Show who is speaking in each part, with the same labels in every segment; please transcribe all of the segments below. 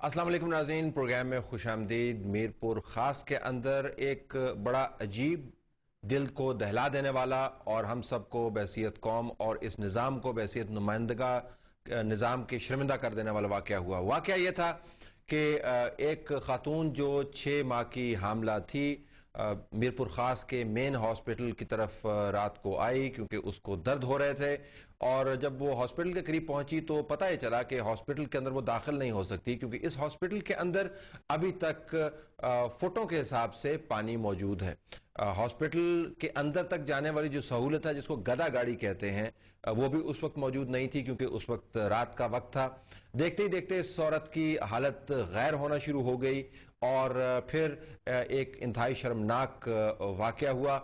Speaker 1: السلام علیکم ناظرین، پروگرام میں خوش آمدید۔ میرپور خاص کے اندر ایک بڑا عجیب، دل کو دہلا دینے والا اور ہم سب کو بحیثیت قوم اور اس نظام کو بحیثیت نمائندگا نظام کے شرمندہ کر دینے والا واقعہ ہوا۔ واقعہ یہ تھا کہ ایک خاتون جو 6 ماہ کی حاملہ تھی میرپور خاص کے مین ہاسپٹل کی طرف رات کو آئی کیونکہ اس کو درد ہو رہے تھے، اور جب وہ ہاسپٹل کے قریب پہنچی تو پتہ ہی چلا کہ ہاسپٹل کے اندر وہ داخل نہیں ہو سکتی کیونکہ اس ہاسپٹل کے اندر ابھی تک فٹوں کے حساب سے پانی موجود ہے۔ ہاسپٹل کے اندر تک جانے والی جو سہولت ہے جس کو گدا گاڑی کہتے ہیں وہ بھی اس وقت موجود نہیں تھی کیونکہ اس وقت رات کا وقت تھا۔ دیکھتے ہی دیکھتے اس عورت کی حالت غیر ہونا شروع ہو گئی اور پھر ایک انتہائی شرمناک واقعہ ہوا۔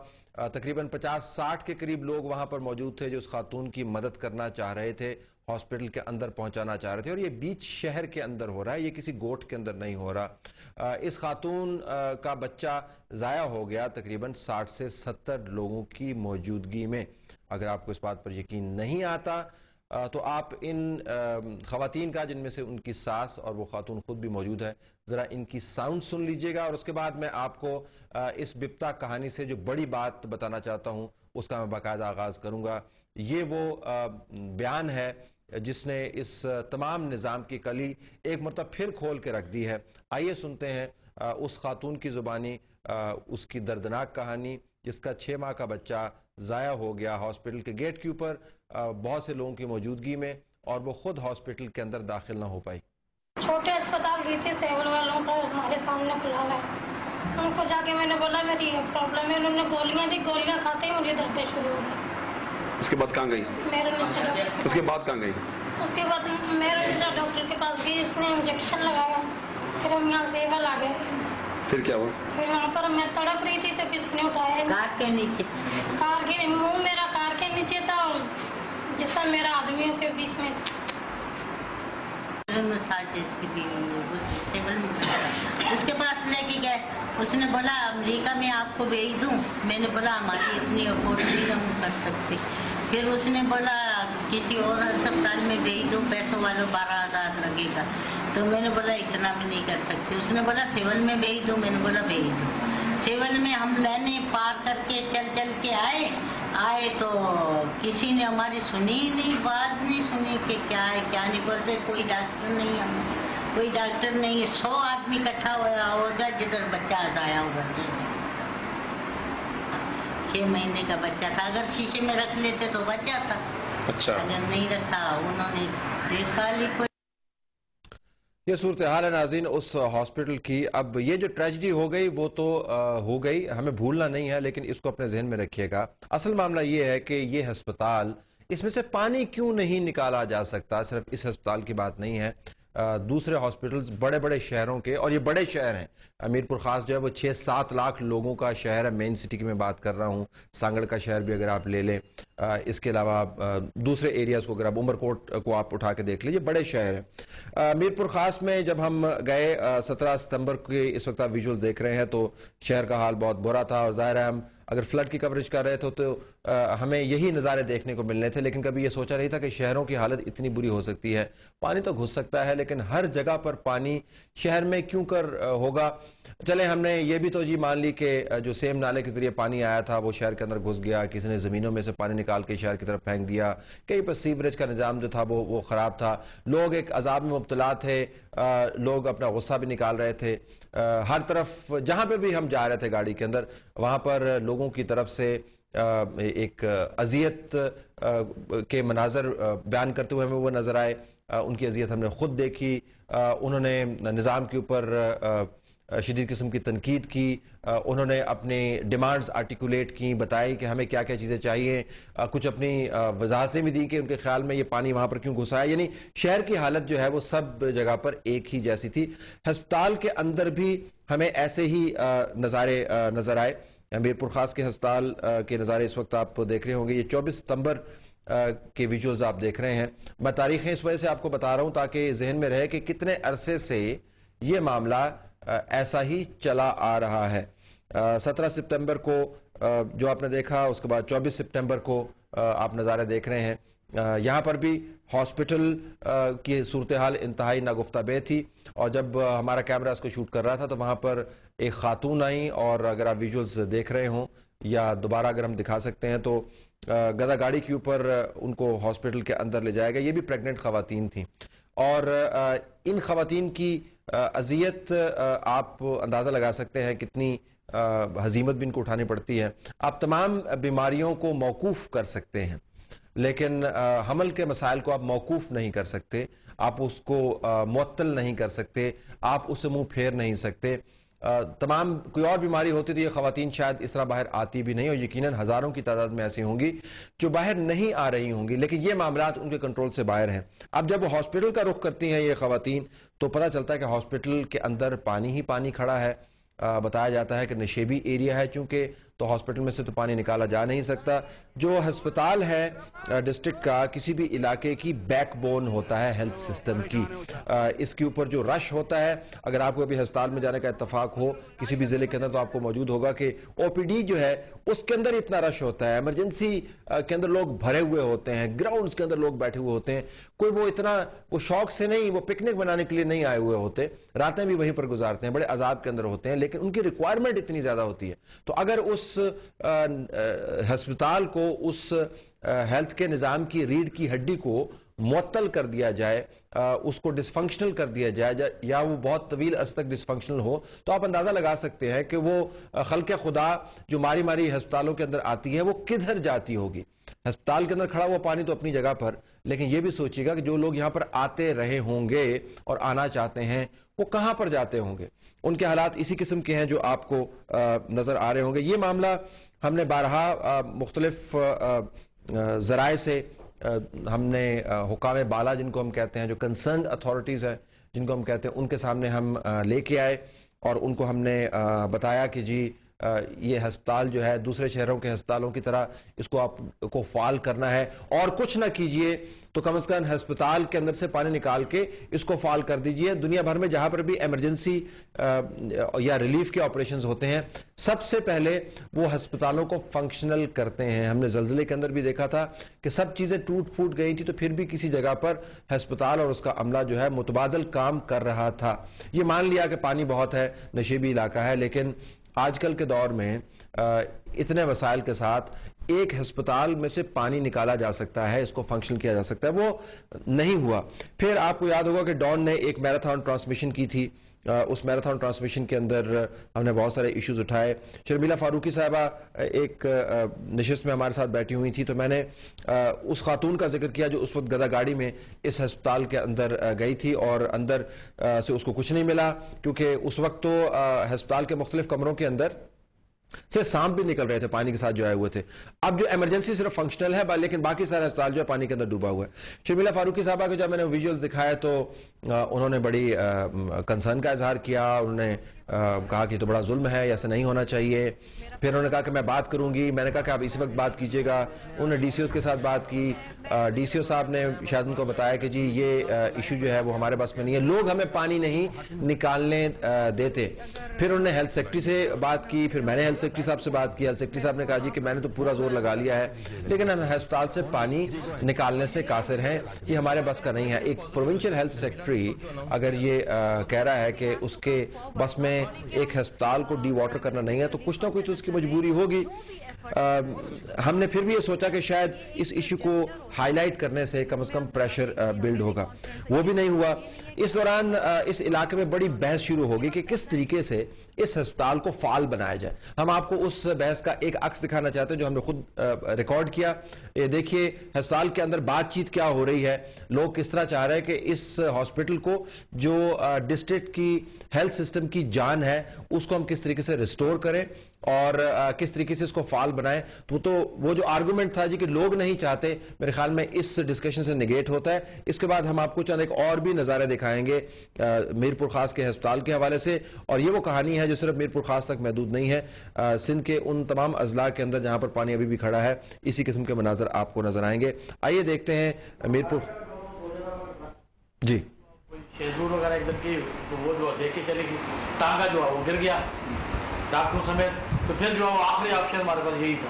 Speaker 1: تقریباً 50-60 کے قریب لوگ وہاں پر موجود تھے جو اس خاتون کی مدد کرنا چاہ رہے تھے، ہاسپٹل کے اندر پہنچانا چاہ رہے تھے، اور یہ بیچ شہر کے اندر ہو رہا ہے، یہ کسی گوٹھ کے اندر نہیں ہو رہا۔ اس خاتون کا بچہ ضائع ہو گیا تقریباً 60 سے 70 لوگوں کی موجودگی میں۔ اگر آپ کو اس بات پر یقین نہیں آتا تو آپ ان خواتین کا، جن میں سے ان کی ساس اور وہ خاتون خود بھی موجود ہے، ذرا ان کی ساؤنڈ سن لیجئے گا، اور اس کے بعد میں آپ کو اس بپتا کہانی سے جو بڑی بات بتانا چاہتا ہوں اس کا میں باقاعدہ آغاز کروں گا۔ یہ وہ بیان ہے جس نے اس تمام نظام کی کلی ایک مرتبہ پھر کھول کے رکھ دی ہے۔ آئیے سنتے ہیں اس خاتون کی زبانی اس کی دردناک کہانی جس کا 6 ماہ کا بچہ ضائع ہو گیا ہاسپٹل کے گیٹ کے اوپر بہت سے لوگوں کی موجودگی میں، اور وہ خود ہاسپٹل کے اندر داخل نہ ہو پائی۔
Speaker 2: چھوٹے اسپتال گئی تھی، سیول والوں کا ہمارے سامنے کھلا ہے، ان کو جا کے میں نے بولا میری یہ پرابلم ہے، انہوں نے گولیاں دی، گولیاں کھاتے ہی مجھے دردیں شروع ہو گئی۔
Speaker 3: اس کے بعد کہاں گئی؟
Speaker 2: میرے نیچے
Speaker 3: اس کے بعد کہاں گئی؟
Speaker 2: اس کے بعد میرے نیچے ڈاکٹر کے پاس گئی، اس نے انجیکشن لگایا، پھر ہم یہاں سیول آ گئے۔
Speaker 3: پھر کیا ہوا؟
Speaker 2: پھر وہاں پر میں تڑپ رہی تھی تو کسی نے اٹھایا،
Speaker 4: کار کے نیچے،
Speaker 2: کار کے منہ میرا کار کے نیچے تھا اور جسم میرا آدمیوں کے بیچ میں تھا۔
Speaker 4: اس کے پاس لے کے گئے، اس نے بولا امریکہ میں آپ کو بھیج دوں، میں نے بولا ہماری اتنی افورڈ نہیں ہم کر سکتے۔ پھر اس نے بولا کسی اور اسپتال میں بھیج دوں، پیسوں والوں 12,000 لگے گا، تو میں نے بولا اتنا بھی نہیں کر سکتے۔ اس نے بولا سیول میں بھیج دوں، میں نے بولا بھیج دوں۔ سیول میں ہم لائنیں پار کر کے چل کے آئے تو کسی نے ہماری سنی نہیں، بات نہیں سنی کہ کیا ہے کیا نہیں، بولتے کوئی ڈاکٹر نہیں، ہم کوئی ڈاکٹر نہیں، 100 آدمی اکٹھا ہوا ہوگا جدھر بچہ ضائع ہوا۔ 6 مہینے کا بچہ تھا، اگر شیشے میں رکھ لیتے تو بچ جاتا،
Speaker 3: اچھا
Speaker 4: اگر نہیں رکھا انہوں نے دیکھا لی کوئی۔
Speaker 1: یہ صورتحال ہے ناظرین اس ہاسپٹل کی۔ اب یہ جو ٹریجڈی ہو گئی وہ تو ہو گئی، ہمیں بھولنا نہیں ہے، لیکن اس کو اپنے ذہن میں رکھیے گا۔ اصل معاملہ یہ ہے کہ یہ ہسپتال، اس میں سے پانی کیوں نہیں نکالا جا سکتا؟ صرف اس ہسپتال کی بات نہیں ہے، دوسرے ہاسپٹلز بڑے بڑے شہروں کے، اور یہ بڑے شہر ہیں، میرپور خاص جو ہے وہ 6-7 لاکھ لوگوں کا شہر ہے، مین سٹی کی میں بات کر رہا ہوں، سانگڑ کا شہر بھی اگر آپ لے لیں، اس کے علاوہ دوسرے ایریاز کو اگر آپ عمر کوٹ کو آپ اٹھا کے دیکھ لیجیے، بڑے شہر ہیں۔ میرپور خاص میں جب ہم گئے 17 ستمبر کے، اس وقت آپ ویژولز دیکھ رہے ہیں، تو شہر کا حال بہت برا تھا، اور ظاہر ہے ہم اگر فلڈ کی کوریج کر رہے تھے تو ہمیں یہی نظارے دیکھنے کو ملنے تھے، لیکن کبھی یہ سوچا نہیں تھا کہ شہروں کی حالت اتنی بری ہو سکتی ہے۔ پانی تو گھس سکتا ہے لیکن ہر جگہ پر پانی شہر میں کیوں کر ہوگا؟ چلے ہم نے یہ بھی تو جی مان لی کہ جو سیم نالے کے ذریعے پانی آیا تھا وہ شہر کے اندر گھس گیا، کسی نے زمینوں میں سے پانی نکال کے شہر کی طرف پھینک دیا، کہیں پر سیوریج کا نظام جو تھا وہ خراب تھا، لوگ ایک عذاب میں مبتلا تھے، لوگ اپنا غصہ بھی نکال رہے تھے، ہر طرف جہاں پہ بھی ہم جا رہے تھے گاڑی کے اندر وہاں پر لوگوں کی طرف سے ایک اذیت کے مناظر بیان کرتے ہوئے ہمیں وہ نظر آئے۔ ان کی اذیت ہم نے خود دیکھی، انہوں نے نظام کے اوپر شدید قسم کی تنقید کی، انہوں نے اپنی ڈیمانڈز آرٹیکولیٹ کی، بتائی کہ ہمیں کیا کیا چیزیں چاہیے، کچھ اپنی وضاحتیں بھی دی کہ ان کے خیال میں یہ پانی وہاں پر کیوں گھسا ہے۔ یعنی شہر کی حالت جو ہے وہ سب جگہ پر ایک ہی جیسی تھی۔ ہسپتال کے اندر بھی ہمیں ایسے ہی نظارے نظر آئے۔ میرپور خاص کے ہسپتال کے نظارے اس وقت آپ دیکھ رہے ہوں گے، یہ 24 ستمبر کے ویڈیوز آپ دیکھ رہے ہیں۔ میں تاریخیں اس وجہ سے آپ کو بتا رہا ہوں تاکہ ذہن میں رہے کہ کتنے عرصے سے یہ معاملہ ایسا ہی چلا آ رہا ہے۔ 17 ستمبر کو جو آپ نے دیکھا، اس کے بعد 24 ستمبر کو آپ نظارے دیکھ رہے ہیں یہاں پر بھی ہاسپٹل کی صورتحال انتہائی ناگفتہ بے تھی، اور جب ہمارا کیمرہ اس کو شوٹ کر رہا تھا تو وہاں پر ایک خاتون آئیں، اور اگر آپ ویژولز دیکھ رہے ہوں یا دوبارہ اگر ہم دکھا سکتے ہیں تو گدا گاڑی کے اوپر ان کو ہاسپٹل کے اندر لے جایا گیا. یہ بھی پریگننٹ خواتین تھیں، اور ان خواتین کی اذیت آپ اندازہ لگا سکتے ہیں کتنی ہزیمت بھی ان کو اٹھانی پڑتی ہے. آپ تمام بیماریوں کو موقوف کر سکتے ہیں، لیکن حمل کے مسائل کو آپ موقوف نہیں کر سکتے، آپ اس کو معطل نہیں کر سکتے، آپ اسے منہ پھیر نہیں سکتے. تمام کوئی اور بیماری ہوتی تھی، یہ خواتین شاید اس طرح باہر آتی بھی نہیں، اور یقیناً ہزاروں کی تعداد میں ایسی ہوں گی جو باہر نہیں آ رہی ہوں گی، لیکن یہ معاملات ان کے کنٹرول سے باہر ہیں. اب جب وہ ہاسپٹل کا رخ کرتی ہیں یہ خواتین تو پتہ چلتا ہے کہ ہاسپٹل کے اندر پانی ہی پانی کھڑا ہے. بتایا جاتا ہے کہ نشیبی ایریا ہے چونکہ، تو ہاسپٹل میں سے تو پانی نکالا جا نہیں سکتا. جو ہسپتال ہے ڈسٹرکٹ کا، کسی بھی علاقے کی بیک بون ہوتا ہے ہیلتھ سسٹم کی. اس کے اوپر جو رش ہوتا ہے، اگر آپ کو ابھی ہسپتال میں جانے کا اتفاق ہو کسی بھی ضلع کے اندر تو آپ کو موجود ہوگا کہ او پی ڈی جو ہے اس کے اندر اتنا رش ہوتا ہے، ایمرجنسی کے اندر لوگ بھرے ہوئے ہوتے ہیں، گراؤنڈز کے اندر لوگ بیٹھے ہوئے ہوتے ہیں. کوئی وہ اتنا وہ شوق سے نہیں، وہ پکنک بنانے کے لیے نہیں آئے ہوئے ہوتے، راتیں بھی وہیں پر گزارتے ہیں، بڑے عذاب کے اندر ہوتے ہیں، لیکن ان کی ریکوائرمنٹ اتنی زیادہ ہوتی ہے. تو اگر اس ہسپتال کو، اس ہیلتھ کے نظام کی ریڑھ کی ہڈی کو معطل کر دیا جائے، اس کو ڈس فنکشنل کر دیا جائے، یا وہ بہت طویل عرصے تک ڈس فنکشنل ہو، تو آپ اندازہ لگا سکتے ہیں کہ وہ خلق خدا جو ماری ماری ہسپتالوں کے اندر آتی ہے وہ کدھر جاتی ہوگی. ہسپتال کے اندر کھڑا ہوا پانی تو اپنی جگہ پر، لیکن یہ بھی سوچیے گا کہ جو لوگ یہاں پر آتے رہے ہوں گے اور آنا چاہتے ہیں وہ کہاں پر جاتے ہوں گے. ان کے حالات اسی قسم کے ہیں جو آپ کو نظر آ رہے ہوں گے. یہ معاملہ ہم نے بارہا مختلف ذرائع سے، ہم نے حکام بالا جن کو ہم کہتے ہیں، جو کنسرنڈ اتھارٹیز ہیں جن کو ہم کہتے ہیں، ان کے سامنے ہم لے کے آئے اور ان کو ہم نے بتایا کہ جی یہ ہسپتال جو ہے دوسرے شہروں کے ہسپتالوں کی طرح اس کو آپ کو فعال کرنا ہے، اور کچھ نہ کیجئے تو کم از کم ہسپتال کے اندر سے پانی نکال کے اس کو فعال کر دیجئے. دنیا بھر میں جہاں پر بھی ایمرجنسی یا ریلیف کے آپریشنز ہوتے ہیں، سب سے پہلے وہ ہسپتالوں کو فنکشنل کرتے ہیں. ہم نے زلزلے کے اندر بھی دیکھا تھا کہ سب چیزیں ٹوٹ پھوٹ گئی تھی تو پھر بھی کسی جگہ پر ہسپتال اور اس کا عملہ جو ہے متبادل کام کر رہا تھا. یہ مان لیا کہ پانی بہت ہے، نشیبی علاقہ ہے، لیکن آج کل کے دور میں اتنے وسائل کے ساتھ ایک ہسپتال میں سے پانی نکالا جا سکتا ہے، اس کو فنکشن کیا جا سکتا ہے، وہ نہیں ہوا. پھر آپ کو یاد ہوگا کہ ڈان نے ایک میراتھن ٹرانسمیشن کی تھی. اس میراتھن ٹرانسمیشن کے اندر ہم نے بہت سارے ایشوز اٹھائے. شرمیلا فاروقی صاحبہ ایک نشست میں ہمارے ساتھ بیٹھی ہوئی تھی، تو میں نے اس خاتون کا ذکر کیا جو اس وقت گدا گاڑی میں اس ہسپتال کے اندر گئی تھی اور اندر سے اس کو کچھ نہیں ملا، کیونکہ اس وقت تو ہسپتال کے مختلف کمروں کے اندر سے سانپ بھی نکل رہے تھے پانی کے ساتھ جو آئے ہوئے تھے. اب جو ایمرجنسی صرف فنکشنل ہے، لیکن باقی سارا ہسپتال جو ہے پانی کے اندر ڈوبا ہوا ہے. شرمیلا فاروقی صاحبہ کو جب میں نے ویژول دکھایا تو انہوں نے بڑی کنسرن کا اظہار کیا. انہوں نے کہا کہ تو بڑا ظلم ہے، ایسا نہیں ہونا چاہیے. پھر انہوں نے کہا کہ میں بات کروں گی. میں نے کہا کہ آپ اس وقت بات کیجئے گا. انہوں نے ڈی سی او کے ساتھ بات کی. ڈی سی او صاحب نے شاید ان کو بتایا کہ جی یہ ایشو جو ہے وہ ہمارے بس میں نہیں ہے، لوگ ہمیں پانی نہیں نکالنے دیتے. پھر انہوں نے ہیلتھ سیکٹری سے بات کی. پھر میں نے ہیلتھ سیکٹری صاحب سے بات کی. ہیلتھ سیکٹری صاحب نے کہا جی کہ میں نے تو پورا زور لگا لیا ہے لیکن ہم ہسپتال سے پانی نکالنے سے قاصر ہیں، یہ ہمارے بس کا نہیں ہے. ایک پروونشل ہیلتھ سیکٹری اگر یہ کہہ رہا ہے کہ اس کے بس میں ایک ہسپتال کو ڈی واٹر کرنا نہیں ہے تو کچھ نہ کچھ اس کی مجبوری ہوگی. ہم نے پھر بھی یہ سوچا کہ شاید اس ایشو کو ہائی لائٹ کرنے سے کم از کم پریشر بلڈ ہوگا، وہ بھی نہیں ہوا. اس دوران اس علاقے میں بڑی بحث شروع ہوگی کہ کس طریقے سے اس ہسپتال کو فعال بنایا جائے. ہم آپ کو اس بحث کا ایک عکس دکھانا چاہتے ہیں جو ہم نے خود ریکارڈ کیا. یہ دیکھیے ہسپتال کے اندر بات چیت کیا ہو رہی ہے، لوگ کس طرح چاہ رہے ہیں کہ اس ہاسپٹل کو جو ڈسٹرکٹ کی ہیلتھ سسٹم کی جان ہے اس کو ہم کس طریقے سے ریسٹور کریں اور کس طریقے سے اس کو فعال بنائیں. تو وہ جو آرگومنٹ تھا جی کہ لوگ نہیں چاہتے، میرے خیال میں اس ڈسکشن سے نگیٹ ہوتا ہے. اس کے بعد ہم آپ کو چند ایک اور بھی نظارے دکھائیں گے میرپور خاص کے ہسپتال کے حوالے سے، اور یہ وہ کہانی ہے جو صرف میرپور خاص تک محدود نہیں ہے. سندھ کے ان تمام اضلاع کے اندر جہاں پر پانی ابھی بھی کھڑا ہے اسی قسم کے مناظر آپ کو نظر آئیں گے. آئیے دیکھتے ہیں میرپور. جی
Speaker 5: شیزور وغیرہ ایک دم کی وہ جو دیکھ کے چلے گی، ٹانگا جو ہے وہ گر گیا ڈاکٹروں سمیت. تو پھر جو آخری آپشن ہمارے پاس یہی تھا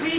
Speaker 6: 3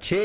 Speaker 1: 6